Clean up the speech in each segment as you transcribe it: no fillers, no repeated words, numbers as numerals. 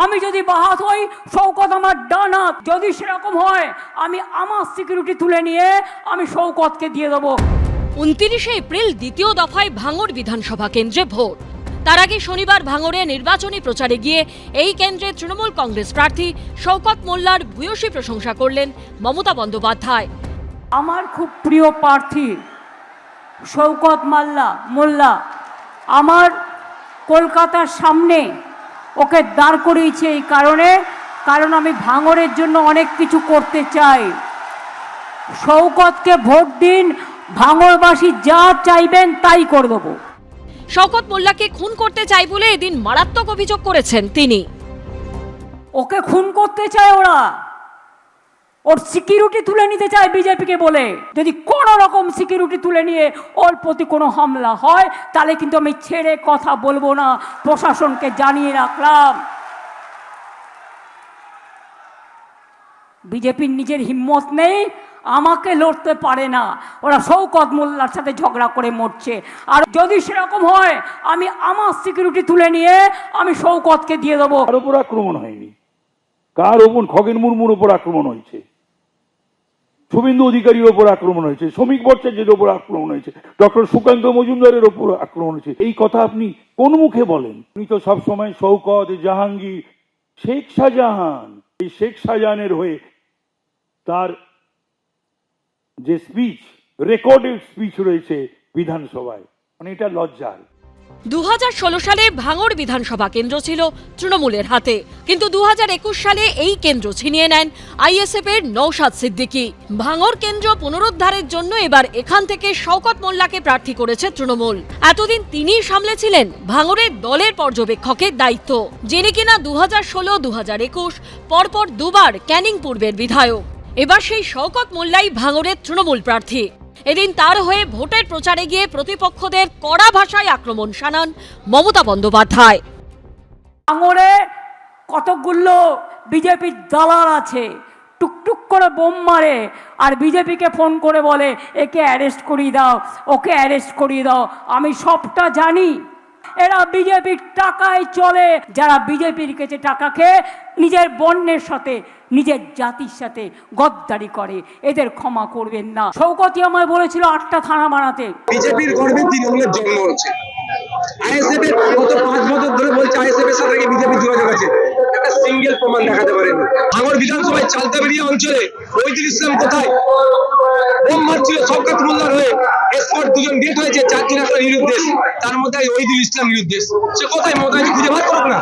আমি যদি বাহাত হই, শওকত আমার ডান হাত। যদি সেরকম হয়, আমি আমার সিকিউরিটি তুলে নিয়ে আমি শওকতকে দিয়ে দেবো। 29 এপ্রিল দ্বিতীয় দফায় ভাঙড় বিধানসভা কেন্দ্রে ভোট। তার আগে শনিবার ভাঙড়ে নির্বাচনী প্রচারে গিয়ে এই কেন্দ্রে তৃণমূল কংগ্রেস প্রার্থী শওকত মোল্লার ভূয়সী প্রশংসা করলেন মমতা বন্দ্যোপাধ্যায়। আমার খুব প্রিয় প্রার্থী শওকত মোল্লা আমার কলকাতার সামনে ওকে দাঁড় করিয়েছে এই কারণ আমি ভাঙড়ের জন্য অনেক কিছু করতে চাই। শওকতকে ভোট দিন, ভাঙড়বাসী যা চাইবেন তাই করে দেবো। শওকত মোল্লাকে খুন করতে চাই বলে এদিন মারাত্মক অভিযোগ করেছেন তিনি। ওকে খুন করতে চায় ওরা, ওর সিকিউরিটি তুলে নিতে চায় বিজেপিকে বলে। যদি কোনো রকম সিকিউরিটি তুলে নিয়ে ওর প্রতি কোনো হামলা হয়, তাহলে কিন্তু আমি ছেড়ে কথা বলবো না, প্রশাসনকে জানিয়ে রাখলাম। বিজেপির নিজের হিম্মত নেই, আমাকে লড়তে পারে না, ওরা শওকত মোল্লার সাথে ঝগড়া করে মরছে। আর যদি সেরকম হয়, আমি আমার সিকিউরিটি তুলে নিয়ে আমি শওকতকে দিয়ে দেবো। কার উপর আক্রমণ হয়নি, কার ওপর খগেন মুর্মুর উপর আক্রমণ হয়েছে, শুভেন্দু অধিকারীর ওপর আক্রমণ হয়েছে, শ্রমিক ভট্টাচার্যের ওপর আক্রমণ হয়েছে, ডক্টর সুকান্ত মজুমদারের ওপর আক্রমণ হয়েছে। এই কথা আপনি কোন মুখে বলেন? উনি তো সবসময় শওকত, জাহাঙ্গীর, শেখ শাহজাহান, এই শেখ শাহজাহানের হয়ে তার যে স্পিচ, রেকর্ডেড স্পিচ রয়েছে বিধানসভায়, মানে এটা লজ্জার। 2016 সালে ভাঙড় বিধানসভা কেন্দ্র ছিল তৃণমূলের হাতে, কিন্তু 2021 সালে এই কেন্দ্র ছিনিয়ে নেন আইএসএফ এর নওশাদ সিদ্দিকী। ভাঙড় কেন্দ্র পুনরুদ্ধারের জন্য এবার এখান থেকে শওকত মোল্লাকে প্রার্থী করেছে তৃণমূল। এতদিন তিনিই সামলেছিলেন ভাঙড়ের দলের পর্যবেক্ষকের দায়িত্ব, যিনি কিনা 2016-2021 পরপর দুবার ক্যানিং পূর্বের বিধায়ক। এবার সেই শওকত মোল্লাই ভাঙড়ের তৃণমূল প্রার্থী। এদিন তার হয়ে ভোটের প্রচারে গিয়ে প্রতিপক্ষদের কড়া ভাষায় আক্রমণ শানান মমতা বন্দ্যোপাধ্যায়। ভাঙড়ে কতগুলো বিজেপির দালাল আছে, টুকটুক করে বোম মারে আর বিজেপিকে ফোন করে বলে একে অ্যারেস্ট করিয়ে দাও, ওকে অ্যারেস্ট করিয়ে দাও। আমি সবটা জানি। এরা বিজেপির টাকায় চলে। যারা বিজেপির কাছে টাকা খেয়ে নিজের বর্ণের সাথে, নিজের জাতির সাথে গদ্দারি করে, এদের ক্ষমা করবেন না। শওকতই আমায় বলেছিল 8টা থানা বানাতে। বিজেপির গর্বে তৃণমূলের জন্ম হচ্ছে। আইএসএফ এর গত 5 বছর ধরে বলছে আইএসএফ এর সাথে বিজেপি যোগাযোগ আছে, একটা সিঙ্গেল প্রমাণ দেখাতে পারেন। ভাঙড় বিধানসভায় চালতাবেড়িয়া অঞ্চলে ওহিদুল ইসলাম কোথায় বোম মারছিল শওকত মোল্লার হয়ে, এসকর্ট 2জন ডেট হয়েছে, 4জন একটা নিরুদ্দেশ, তার মধ্যে ওহিদুল ইসলাম নিরুদ্দেশ। সে কোথায় মমতা খুঁজে বার করুক না।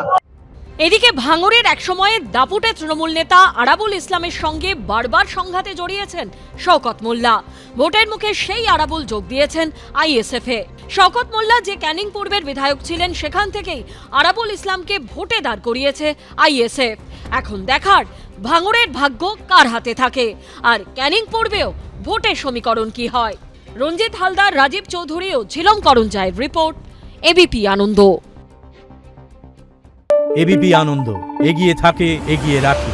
এদিকে ভাঙড়ের একসময়ে দাপুটে তৃণমূল নেতা আরাবুল ইসলামের সঙ্গে বারবার সংঘাতে জড়িয়েছেন শওকত মোল্লা। ভোটের মুখে সেই আরাবুল যোগ দিয়েছেন আইএসএফ এ। শওকত মোল্লা যে ক্যানিং পূর্বের বিধায়ক ছিলেন, সেখান থেকেই আরাবুল ইসলামকে ভোটে দাঁড় করিয়েছে আইএসএফ। এখন দেখার ভাঙড়ের ভাগ্য কার হাতে থাকে, আর ক্যানিং পূর্বেও ভোটের সমীকরণ কি হয়। রঞ্জিত হালদার, রাজীব চৌধুরী ও ঝিলম করঞ্জায়ের রিপোর্ট, এবিপি আনন্দ। এবিপি আনন্দ, এগিয়ে থাকে, এগিয়ে রাখে।